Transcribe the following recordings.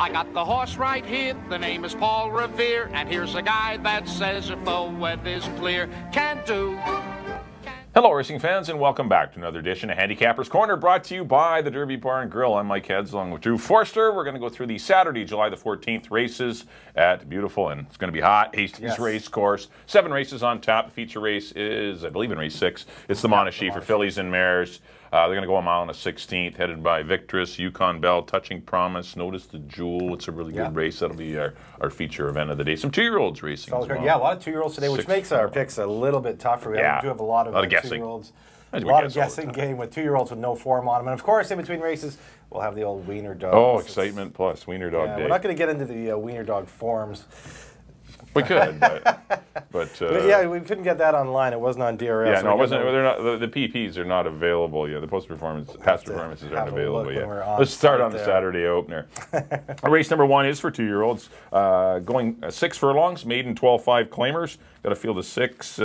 I got the horse right here, the name is Paul Revere, and here's a guy that says if the weather's clear, can do. Hello racing fans, and welcome back to another edition of Handicapper's Corner, brought to you by the Derby Bar and Grill. I'm Mike Heads along with Drew Forster. We're going to go through the Saturday, July the 14th races at beautiful, and it's going to be hot, Hastings Race Course. 7 races on tap. The feature race is, I believe, in race 6. It's the Monashee for fillies and mares. They're going to go a mile and a 16th, headed by Victress, Yukon Bell, Touching Promise, Notice the Jewel. It's a really good race. That'll be our feature event of the day. Some 2-year-olds racing as well. Yeah, a lot of 2-year-olds today, which makes our picks a little bit tougher. We do have a lot of 2-year-olds. A lot of guessing game with 2-year-olds with no form on them. And, of course, in between races, we'll have the old Wiener Dog. Oh, excitement plus Wiener Dog Day. We're not going to get into the Wiener Dog forms. We could, but yeah, we couldn't get that online. It wasn't on DRS. Yeah, no, it wasn't. They're not. The PPs are not available. Yeah, the past performances aren't available yet. Let's start on the Saturday opener. Race number 1 is for 2-year-olds. Going 6 furlongs, maiden 12-5 claimers. Got a field of 6.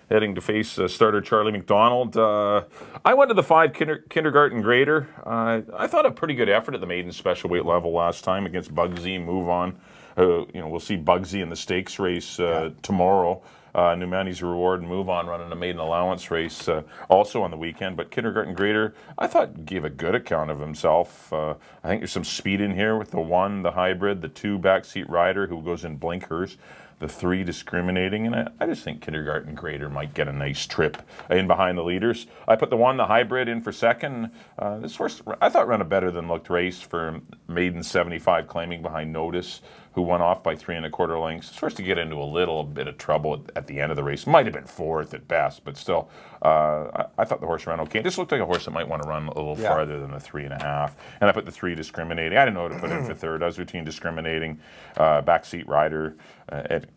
Heading to face starter Charlie McDonald. I went to the 5 kindergarten grader. I thought a pretty good effort at the maiden special weight level last time against Bugsy. Move on. We'll see Bugsy in the stakes race tomorrow. Numani's Reward and Move On running a maiden allowance race also on the weekend. But kindergarten grader, I thought, gave a good account of himself. I think there's some speed in here with the 1, the hybrid, the 2 backseat rider who goes in blinkers, the 3 discriminating, and I just think kindergarten grader might get a nice trip in behind the leaders. I put the 1, the hybrid, in for second. This horse, I thought, ran a better than looked race for maiden 75 claiming behind Notice, who won off by 3 1/4 lengths. This horse to get into a little bit of trouble at the end of the race. Might have been 4th at best, but still, I thought the horse ran okay. This looked like a horse that might want to run a little farther than the 3 1/2. And I put the 3 discriminating. I didn't know what to put in for third. I was between discriminating, backseat rider,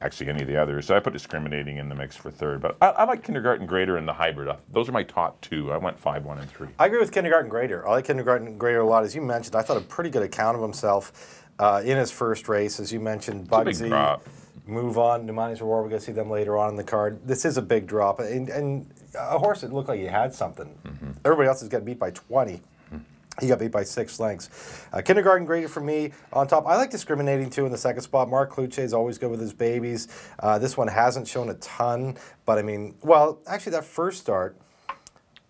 actually any of the others. So I put discriminating in the mix for third. But I like kindergarten grader and the hybrid. Those are my top 2. I went 5, 1, and 3. I agree with kindergarten grader. I like kindergarten grader a lot. As you mentioned, I thought a pretty good account of himself in his first race. As you mentioned, Bugsy, Move On, Numani's Reward. We're going to see them later on in the card. This is a big drop. And a horse that looked like he had something. Everybody else has got beat by 20. He got beat by 6 lengths. Kindergarten grader for me on top. I like discriminating too in the second spot. Mark Cluche is always good with his babies. This one hasn't shown a ton, but I mean, well, actually that first start.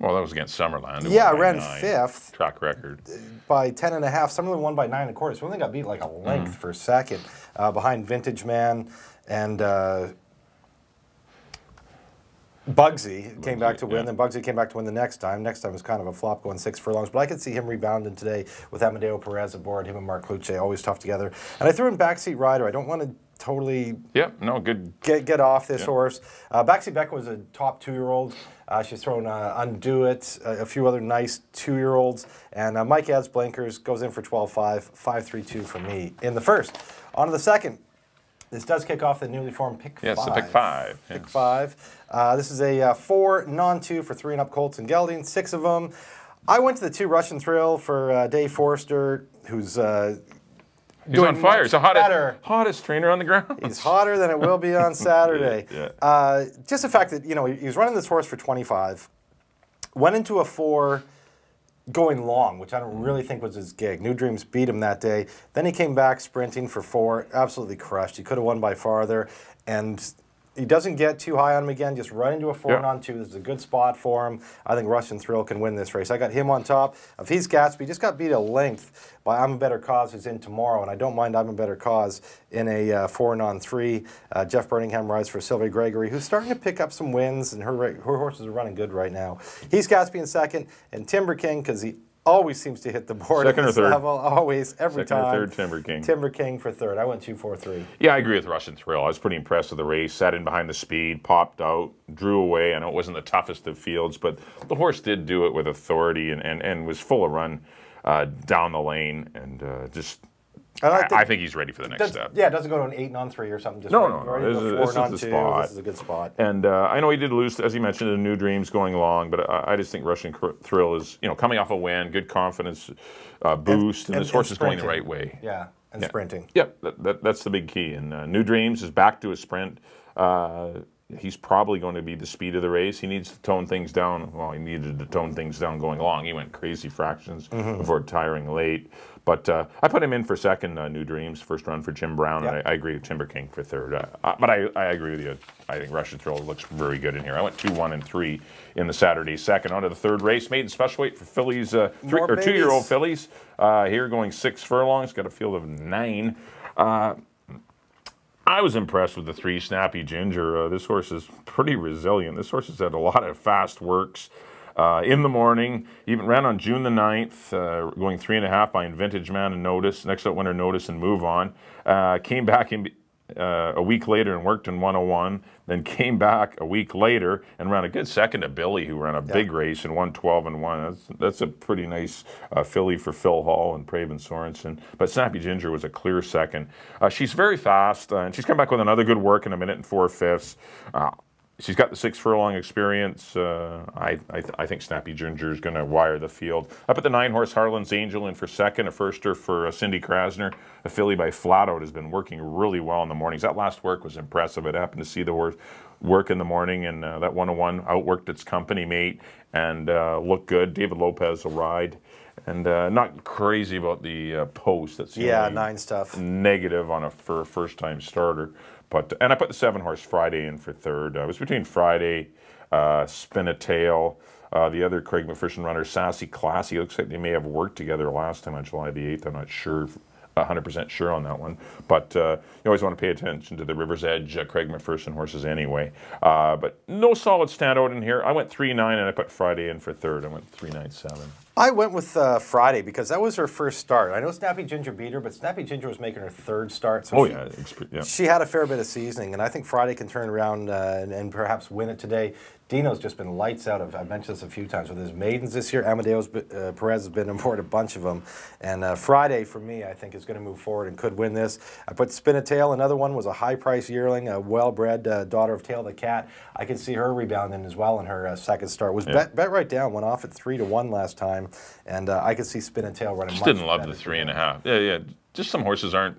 Well, that was against Summerland. Yeah, I ran 5th. Track record. By 10 1/2. Summerland won by 9 1/4. So we only got beat like a length for second behind Vintage Man and Bugsy came back to win, then Bugsy came back to win the next time. Next time was kind of a flop going 6 furlongs, but I could see him rebounding today with Amadeo Perez aboard, him and Mark Cluche, always tough together. And I threw in backseat rider. I don't want to totally get off this horse. Backseat Becca was a top 2-year-old. She's thrown Undo It, a few other nice 2-year-olds. And Mike adds blinkers, goes in for 12-5, 5-3-2 for me in the first. On to the second. This does kick off the newly formed pick 5. Yeah, it's the pick 5. Pick 5. This is a 4 non-2 for 3 and up colts and geldings, 6 of them. I went to the 2 Russian Thrill for Dave Forster, who's he's on fire. He's the hottest trainer on the ground. He's hotter than it will be on Saturday. Just the fact that, you know, he was running this horse for 25, went into a 4 going long, which I don't really think was his gig. New Dreams beat him that day. Then he came back sprinting for 4, absolutely crushed. He could have won by farther, and he doesn't get too high on him again, just run into a 4 on 2. This is a good spot for him. I think Russian Thrill can win this race. I got him on top of He's Gatsby. Just got beat a length by I'm a Better Cause, who's in tomorrow, and I don't mind I'm a Better Cause in a 4 non-3. Jeff Birmingham rides for Sylvia Gregory, who's starting to pick up some wins, and her horses are running good right now. He's Gatsby in second, and Timber King, because he always seems to hit the board second at or third level, always, every time. Second or third, Timber King. Timber King for third. I went 2-4-3. Yeah, I agree with Russian Thrill. I was pretty impressed with the race. Sat in behind the speed, popped out, drew away. I know it wasn't the toughest of fields, but the horse did do it with authority and was full of run down the lane, and just I think he's ready for the next step. Yeah, it doesn't go to an 8 non-3 or something. Just no. This is the spot. This is a good spot. And I know he did lose, as he mentioned, in New Dreams going long, but I just think Russian Thrill is, you know, coming off a win, good confidence boost, and this horse is going the right way. Yeah, and sprinting. Yeah, that's the big key. And New Dreams is back to a sprint. he's probably going to be the speed of the race. He needs to tone things down. Well, he needed to tone things down going along. He went crazy fractions before tiring late. But I put him in for second, New Dreams, first run for Jim Brown, and I agree with Timber King for third. But I agree with you. I think Russian Thrill looks very good in here. I went 2, 1, and 3 in the Saturday second. On to the third race, maiden special weight for fillies, 2-year-old fillies. Here going 6 furlongs, got a field of 9. I was impressed with the 3 Snappy Ginger. This horse is pretty resilient. This horse has had a lot of fast works in the morning. Even ran on June the 9th, going 3.5 behind Vintage Man and Notice. Next up, Winner Notice and Move On. Came back in a week later and worked in 101. Then came back a week later and ran a good second to Billy, who ran a big race and won 12-1. That's a pretty nice filly for Phil Hall and Praven Sorensen. But Snappy Ginger was a clear second. She's very fast, and she's come back with another good work in 1 minute and 4/5. She's got the 6 furlong experience. I think Snappy Ginger is going to wire the field. Up at the 9-horse Harlan's Angel in for second, a firster for Cindy Krasner. A filly by Flatout has been working really well in the mornings. That last work was impressive. I happened to see the horse work in the morning, and that 101 outworked its company mate and looked good. David Lopez will ride. And not crazy about the post. That's 9 stuff. Negative on for a first-time starter. But and I put the 7-horse Friday in for third. It was between Friday, Spin a Tail, the other Craig McPherson runner, Sassy Classy. It looks like they may have worked together last time on July the 8th. I'm not sure, 100% sure on that one. But you always want to pay attention to the River's Edge Craig McPherson horses anyway. But no solid standout in here. I went 3-9 and I put Friday in for third. I went 3-9-7. I went with Friday because that was her first start. I know Snappy Ginger beat her, but Snappy Ginger was making her third start. So she had a fair bit of seasoning, and I think Friday can turn around and perhaps win it today. Dino's just been lights out. I've mentioned this a few times with his maidens this year. Amadeus Perez has been aboard a bunch of them. And Friday, for me, I think is going to move forward and could win this. I put Spin a Tail. Another one was a high-price yearling, a well-bred daughter of Tail the Cat. I could see her rebounding as well in her second start. Was bet right down, went off at 3-1 last time. And I could see Spin a Tail running Just didn't love the 3.5. Yeah. Just some horses aren't,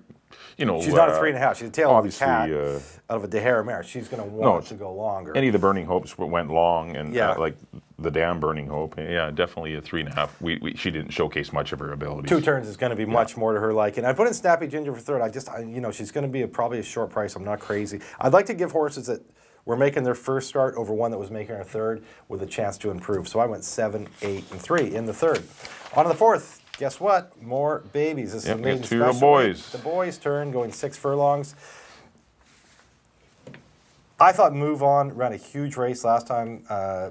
she's not a 3.5. She's a Tail of the Cat out of a Dehara mare. She's going to want to go longer. Any of the Burning Hopes went long, and like the damn Burning Hope. Yeah, definitely a 3.5. She didn't showcase much of her abilities. 2 turns is going to be much more to her liking. I put in Snappy Ginger for third. She's going to be probably a short price. I'm not crazy. I'd like to give horses that were making their first start over one that was making her third with a chance to improve. So I went 7, 8, and 3 in the third. On to the fourth. Guess what? More babies. This is the maiden special. Boys. The boys' turn, going 6 furlongs. I thought Move On ran a huge race last time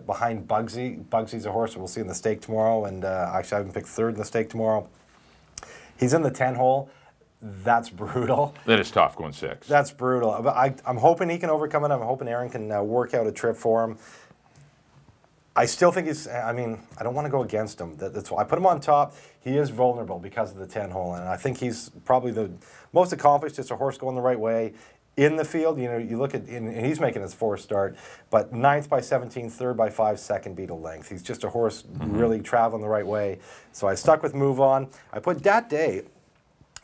behind Bugsy. Bugsy's a horse that we'll see in the stake tomorrow, and actually I haven't picked third in the stake tomorrow. He's in the 10-hole. That's brutal. That is tough going 6. That's brutal. But I'm hoping he can overcome it. I'm hoping Aaron can work out a trip for him. I still think I don't want to go against him. That's why I put him on top. He is vulnerable because of the 10-hole, and I think he's probably the most accomplished. Just a horse going the right way in the field. You look at, and he's making his 4th start, but 9th by 17, 3rd by 5, second beat a length. He's just a horse really traveling the right way. So I stuck with Move On. I put Dat Day,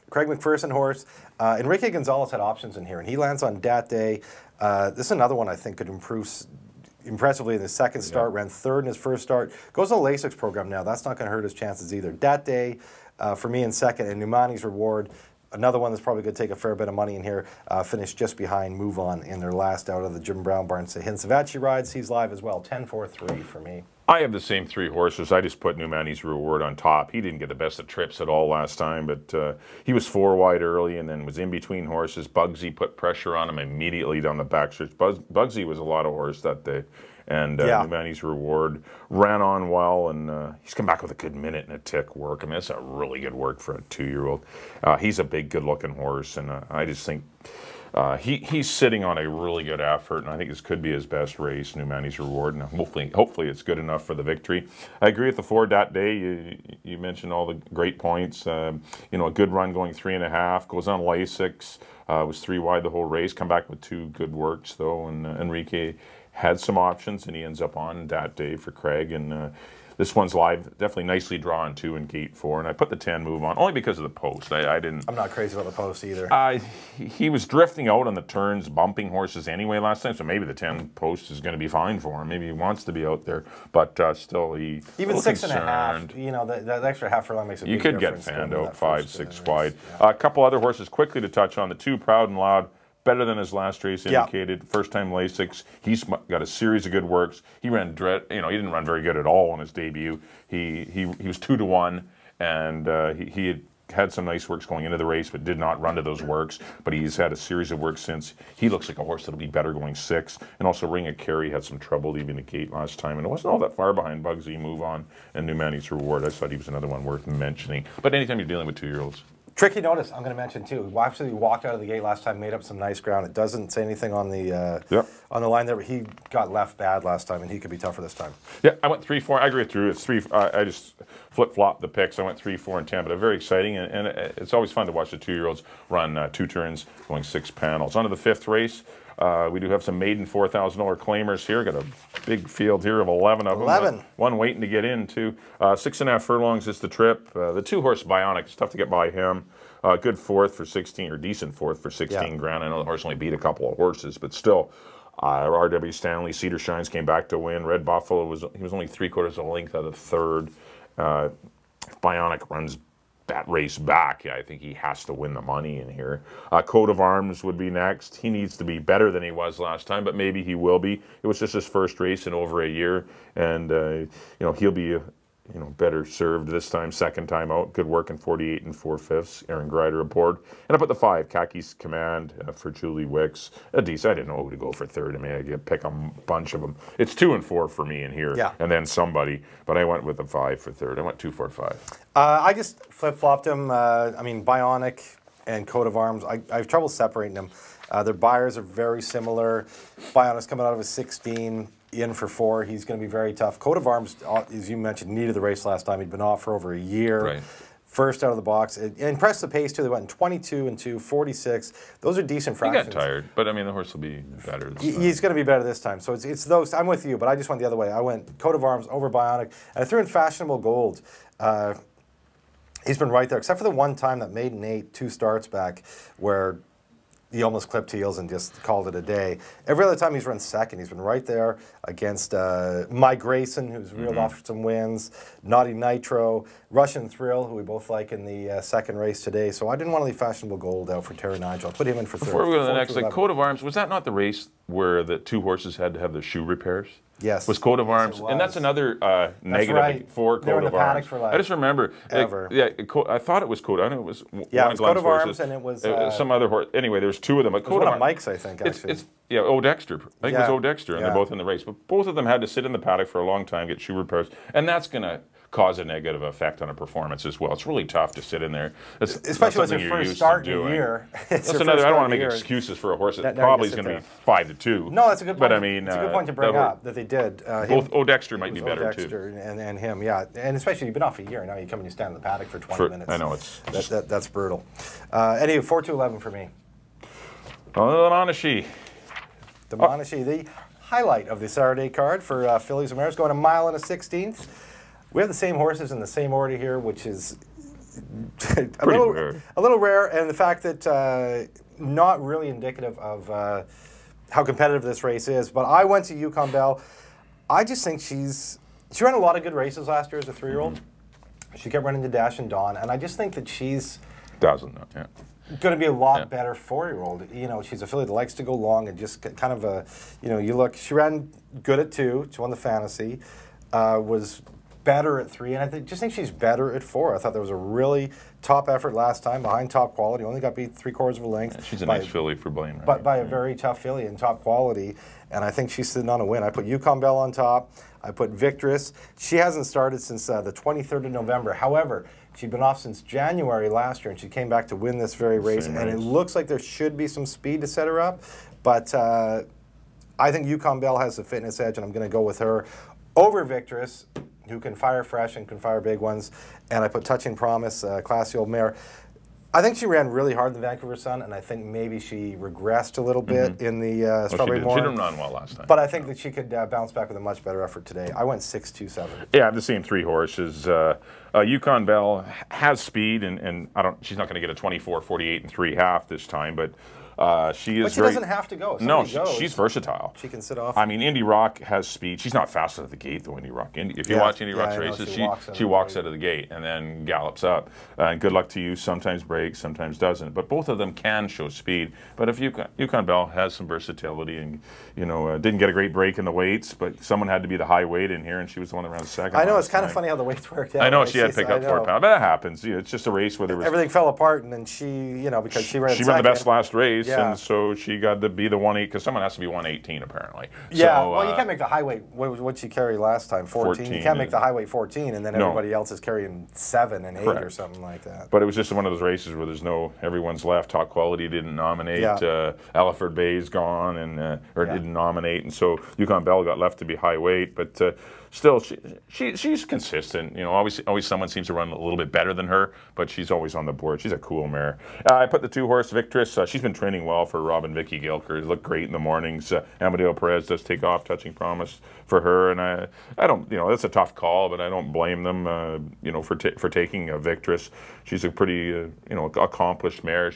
Craig McPherson horse. Enrique Gonzalez had options in here, and he lands on Dat Day. This is another one I think could improve impressively in his second start, ran 3rd in his first start. Goes on the Lasix program now. That's not going to hurt his chances either. Dat Day for me in second, and Numani's Reward, another one that's probably going to take a fair bit of money in here, finished just behind Move On in their last out of the Jim Brown barn. So Hinsavachi rides, he's live as well. 10-4-3 for me. I have the same 3 horses. I just put Numani's Reward on top. He didn't get the best of trips at all last time, but he was 4 wide early and then was in between horses. Bugsy put pressure on him immediately down the backstretch. Bugsy was a lot of horse that day. And Numani's Reward ran on well, and he's come back with a good minute and a tick work. I mean, that's a really good work for a 2-year-old. He's a big, good-looking horse, and I just think he's sitting on a really good effort, and I think this could be his best race, Numani's Reward, and hopefully it's good enough for the victory. I agree with the 4 Dat Day. You mentioned all the great points. A good run going 3.5, goes on Lasix, was 3 wide the whole race, come back with 2 good works, though, and Enrique had some options, and he ends up on Dat Day for Craig, and This one's live, definitely nicely drawn 2 in gate 4, and I put the 10 move on only because of the post. I didn't. I'm not crazy about the post either. He was drifting out on the turns, bumping horses anyway last time, so maybe the 10 post is going to be fine for him. Maybe he wants to be out there, but still even 6.5. You know, that extra half furlong makes a big difference. You could get fanned out 5, 6 wide. A couple other horses quickly to touch on. The 2 Proud and Loud. Better than his last race indicated. Yeah. First time Lasix. He's got a series of good works. He ran he didn't run very good at all on his debut. He was 2-1, and he had some nice works going into the race, but did not run to those works. But he's had a series of works since. He looks like a horse that'll be better going 6. And also Ring of Kerry had some trouble leaving the gate last time, and it wasn't all that far behind Bugsy Move On and New Manny's Reward. I thought he was another one worth mentioning. But anytime you're dealing with 2-year-olds. Tricky notice I'm going to mention too. We actually walked out of the gate last time, made up some nice ground. It doesn't say anything on the line there, but he got left bad last time, and he could be tougher this time. Yeah, I went 3-4. I agree with Drew. It's 3. I just flip-flopped the picks. I went 3, 4, and 10, but they're very exciting, and it's always fun to watch the 2-year-olds run 2 turns, going 6 panels. On to the 5th race. We do have some maiden $4,000 claimers here. Got a big field here of 11 of them. 11. One waiting to get in, too. 6.5 furlongs is the trip. The 2-horse Bionic, it's tough to get by him. Good 4th for 16, or decent 4th for 16 grand. I know the horse only beat a couple of horses, but still. R.W. Stanley, Cedar Shines came back to win. Red Buffalo, he was only 3/4 of a length out of 3rd. Bionic runs that race back. Yeah, I think he has to win the money in here. Coat of Arms would be next. He needs to be better than he was last time, but maybe he will be. It was just his first race in over a year, and he'll be better served this time, second time out. Good work in 48 4/5. Aaron Greider aboard. And I put the 5, Kaki's Command for Julie Wicks. I didn't know who to go for 3rd. I mean, I could pick a bunch of them. It's 2 and 4 for me in here, and then somebody. But I went with the 5 for 3rd. I went 2, 4, 5. I just flip-flopped him. I mean, Bionic and Coat of Arms, I have trouble separating them. Their buyers are very similar. Bionic's coming out of a 16. In for 4, he's going to be very tough. Coat of Arms, as you mentioned, needed the race last time. He'd been off for over a year. Right. First out of the box. It impressed the pace, too. They went in 22 and 2, 46. Those are decent fractions. He got tired, but I mean, the horse will be better this time. He's going to be better this time. So it's those. I'm with you, but I just went the other way. I went Coat of Arms over Bionic, and I threw in Fashionable Gold. He's been right there, except for the one time that maiden 8, 2 starts back, where he almost clipped heels and just called it a day. Every other time he's run second, he's been right there against My Grayson, who's reeled off some wins, Naughty Nitro, Russian Thrill, who we both like in the second race today. So I didn't want to leave Fashionable Gold out for Terry Nigel. I'll put him in for 3rd. Before we go to the next, Coat of Arms, was that not the race where the 2 horses had to have their shoe repairs? Yes. Was Coat of Arms, and that's another negative for Coat of Arms. For like I just remember, I thought it was Coat. I know it was one it was Coat of Arms, and it was some other horse. Anyway, there's 2 of them. But Coat of Arms, Mike's, I think. Actually, O Dexter. I think it was O Dexter, and they're both in the race. But both of them had to sit in the paddock for a long time, get shoe repairs, and that's going to cause a negative effect on a performance as well. It's really tough to sit in there, especially when it's your first start in a year. That's another. I don't want to make excuses for a horse that probably is going to be 5-2. No, that's a good point. But I mean, it's a good point to bring up that they did. Both O Dexter might be better too. And him, and especially you've been off a year now. You come and you stand in the paddock for 20 minutes. I know it's that's brutal. Anyway, 4-11 for me. The Monashee. The Monashee, the highlight of the Saturday card for fillies and mares, going 1 mile and a 16th. We have the same horses in the same order here, which is a little rare, and the fact that not really indicative of how competitive this race is. But I went to Yukon Belle. I just think she ran a lot of good races last year as a 3-year-old. She kept running to Dash and Dawn, and I just think that she's going to be a lot better 4-year-old. You know, she's a filly that likes to go long and just kind of a, you look. She ran good at 2. She won the Fantasy. Was better at 3, and I just think she's better at 4. I thought there was a really top effort last time behind top quality. Only got beat 3/4 of a length. Yeah, she's a nice filly for Blaine, right? But by a very tough filly in top quality, and I think she's sitting on a win. I put Yukon Belle on top. I put Victress. She hasn't started since the 23rd of November. However, she'd been off since January last year, and she came back to win this very race. And it looks like there should be some speed to set her up. But I think Yukon Belle has the fitness edge, and I'm going to go with her over Victress, who can fire fresh and can fire big ones. And I put Touching Promise, classy old mare. I think she ran really hard in the Vancouver Sun, and I think maybe she regressed a little bit in the Strawberry Moor. She didn't run well last time. But I think that she could bounce back with a much better effort today. I went 6-2-7. Yeah, I have the same 3 horses. Yukon Belle has speed, and she's not going to get a 24, 48, and 3.5 this time, but she is. But she doesn't have to go. No, she's versatile. She can sit off. I mean, Indy Rock has speed. She's not fast out of the gate, though, Indy Rock. If you watch Indy Rock's races, she walks out of the gate and then gallops up. And good luck to you. Sometimes breaks, sometimes doesn't. But both of them can show speed. But if Yukon Belle has some versatility and, didn't get a great break in the weights, but someone had to be the high weight in here, and she was the one that ran second. I know, it's kind of funny how the weights worked out. I know, she had to pick up 4 pounds. But that happens. It's just a race where there was... Everything fell apart, and then she, because she ran the best last race. And so she got to be the 1/8 because someone has to be 118 apparently. Yeah, so, well, you can't make the high weight. What she carried last time? 14. You can't make the high weight 14, and then everybody else is carrying 7 and 8 or something like that. But it was just one of those races where there's everyone's left. Top Quality didn't nominate. Alfred Bay's gone and didn't nominate, and so Yukon Belle got left to be high weight, but. Still, she's consistent. Always someone seems to run a little bit better than her, but she's always on the board. She's a cool mare. I put the 2-horse Victress. She's been training well for Robin Vicky Gilker. Looked great in the mornings. Amadeo Perez does take off, Touching Promise for her, and I don't, that's a tough call, but I don't blame them, for taking a Victress. She's a pretty, accomplished mare.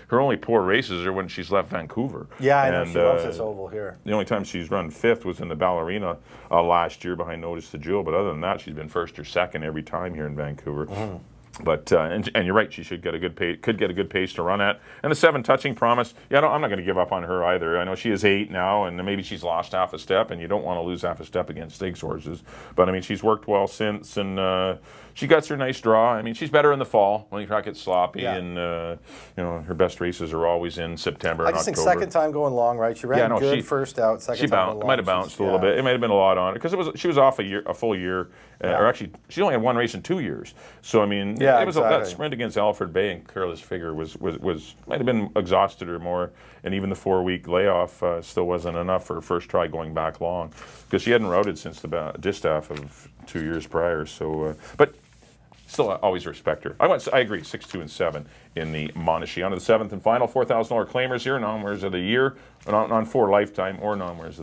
Her only poor races are when she's left Vancouver. Yeah, I know. She loves this oval here. The only time she's run 5th was in the Ballerina last year behind Notice to Jewel, but other than that, she's been 1st or 2nd every time here in Vancouver. But and you're right, she should get a good pace, could get a good pace to run at. And the 7 Touching Promise, I'm not going to give up on her either. I know she is 8 now, and maybe she's lost half a step, and you don't want to lose half a step against stakes horses. But I mean, she's worked well since, and she gets her nice draw. I mean, she's better in the fall when the track gets sloppy, and her best races are always in September. I just think second time going long, right? She ran good first out. Second time might have bounced a little bit. It might have been a lot on it because she was off a full year, or actually she only had 1 race in 2 years. So I mean, it was that sprint against Alfred Bay and Careless Figure might have been exhausted or more, and even the 4-week layoff still wasn't enough for her first try going back long because she hadn't routed since the distaff of 2 years prior. So, but. Still, I always respect her. I agree, 6, 2, and 7 in the Monashee. On to the 7th and final, $4,000 claimers here, non-winners of the year, on 4 lifetime or non-winners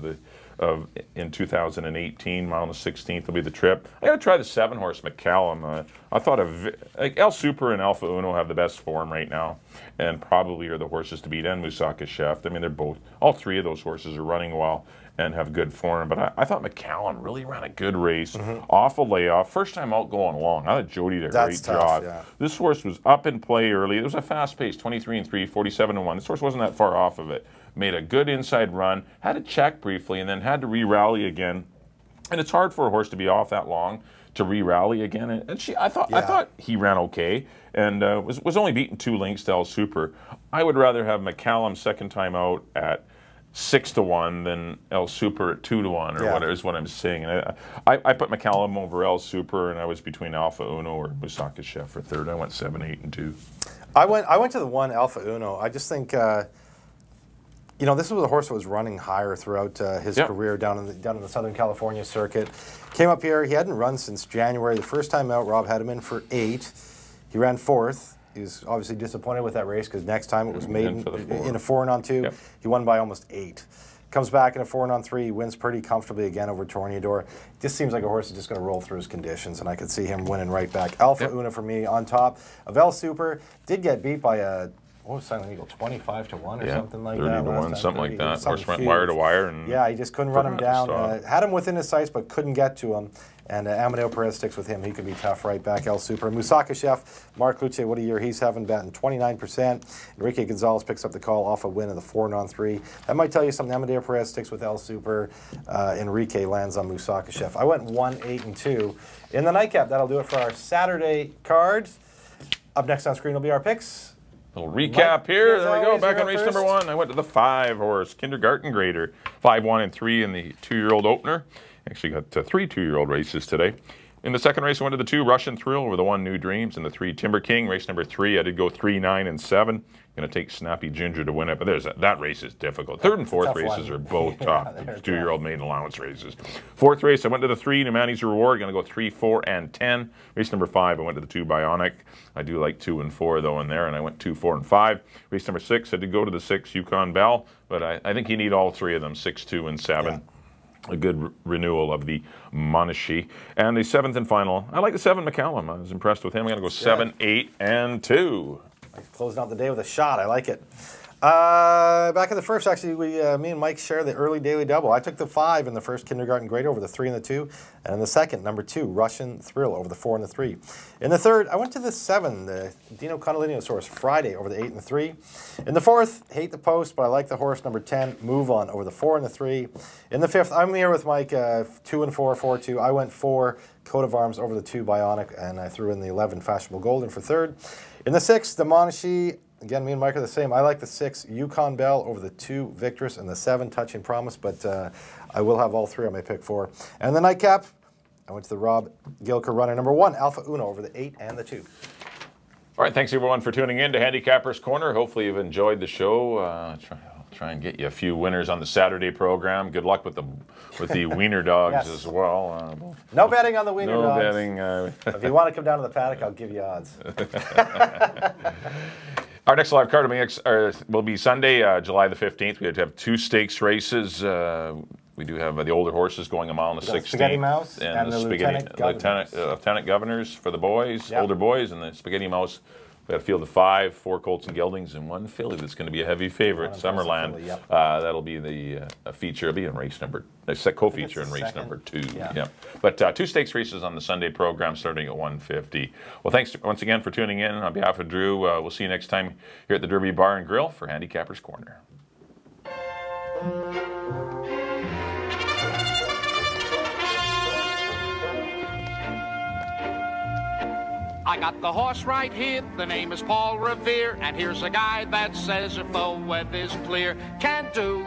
in 2018. Mile on the 16th will be the trip. I got to try the 7-horse McCallum. I thought El Super and Alpha Uno have the best form right now, and probably are the horses to beat. And Musaka Chef. I mean, all 3 of those horses are running well and have good form. But I thought McCallum really ran a good race off a layoff. First time out going long. I thought Jody did a great job. Yeah. This horse was up in play early. It was a fast pace, 23-3, 47-1. This horse wasn't that far off of it. Made a good inside run, had to check briefly, and then had to re-rally again. And it's hard for a horse to be off that long to re-rally again. And I thought he ran okay, and was only beaten 2 lengths to El Super. I would rather have McCallum second time out at 6-1 than El Super at 2-1, or whatever is what I'm saying. And I put McCallum over El Super, and I was between Alpha Uno or Musaka Chef for 3rd. I went 7, 8, and 2. I went to the 1 Alpha Uno. I just think. This was a horse that was running higher throughout his career down in the Southern California circuit. Came up here. He hadn't run since January. The first time out, Rob had him in for 8. He ran 4th. He was obviously disappointed with that race because next time it was made in a 4 and on 2. Yep. He won by almost 8. Comes back in a 4 and on 3. He wins pretty comfortably again over Torniador. Just seems like a horse is just going to roll through his conditions, and I could see him winning right back. Alpha Una for me on top of El Super. Did get beat by a. What was Silent Eagle? 25-1 or something like that. 30-1, something like that. Horse went wire to wire, and he just couldn't run him down. Had him within his sights, but couldn't get to him. And Amadeo Perez sticks with him. He could be tough right back. El Super. Musaka Chef, Mark Luce, what a year he's having, batting 29%. Enrique Gonzalez picks up the call off a win of the 4 and on 3. That might tell you something. Amadeo Perez sticks with El Super. Enrique lands on Musaka Chef. I went 1, 8, and 2 in the nightcap. That'll do it for our Saturday card. Up next on screen will be our picks. Little recap here. There we go. Back on race number 1. I went to the 5-horse Kindergarten Grader. 5, 1, and 3 in the 2-year-old opener. Actually got 3 2-year-old races today. In the second race, I went to the 2, Russian Thrill over the 1, New Dreams, and the 3, Timber King. Race number 3, I did go 3, 9, and 7. Going to take Snappy Ginger to win it, but that race is difficult. Third and fourth races are both tough. 2-year-old maiden allowance races. Fourth race, I went to the 3, Numanti's Reward. Going to go 3, 4, and 10. Race number 5, I went to the 2, Bionic. I do like 2 and 4 though in there, and I went 2, 4, and 5. Race number 6, I did go to the 6, Yukon Bell, but I think you need all 3 of them, 6, 2, and 7. Yeah. A good renewal of the Monashee. And the 7th and final, I like the 7, McCallum. I was impressed with him. I'm going to go 7, 8, and 2. Closing out the day with a shot. I like it. Back in the first, actually, me and Mike share the early daily double. I took the 5 in the first kindergarten grade over the 3 and the 2. And in the second, number 2, Russian Thrill over the 4 and the 3. In the third, I went to the 7, the Dino Condylinosaurus Friday over the 8 and the 3. In the fourth, hate the post, but I like the horse, number 10, Move On over the 4 and the 3. In the fifth, I'm here with Mike, 2 and 4, 4, 2. I went 4, Coat of Arms over the 2, Bionic, and I threw in the 11, Fashionable Golden for third. In the sixth, the Monashee. Again, me and Mike are the same. I like the 6, Yukon Bell over the 2, Victorous, and the 7, Touching Promise, but I will have all 3 on my pick 4. And the nightcap, I went to the Rob Gilker runner, number 1, Alpha Uno over the 8 and the 2. All right, thanks everyone for tuning in to Handicapper's Corner. Hopefully you've enjoyed the show. I'll try and get you a few winners on the Saturday program. Good luck with the Wiener Dogs yes. as well. No betting on the Wiener Dogs. No betting. If you want to come down to the paddock, I'll give you odds. Our next live card will be Sunday, July the 15th. We have 2 stakes races. We do have the older horses going a mile and the 16th. Spaghetti Mouse and the Lieutenant Governors for the boys, yep. older boys, and the Spaghetti Mouse. We got a field of 5, 4 Colts and Geldings, and 1 filly that's going to be a heavy favorite, Summerland. Filly, yep. That'll be the feature. It'll be in race number, co-feature in race number 2. Yeah. Yep. But 2 stakes races on the Sunday program starting at 1:50. Well, thanks once again for tuning in. On behalf of Drew, we'll see you next time here at the Derby Bar and Grill for Handicapper's Corner. I got the horse right here, the name is Paul Revere, and here's a guy that says if the weather's clear, can do.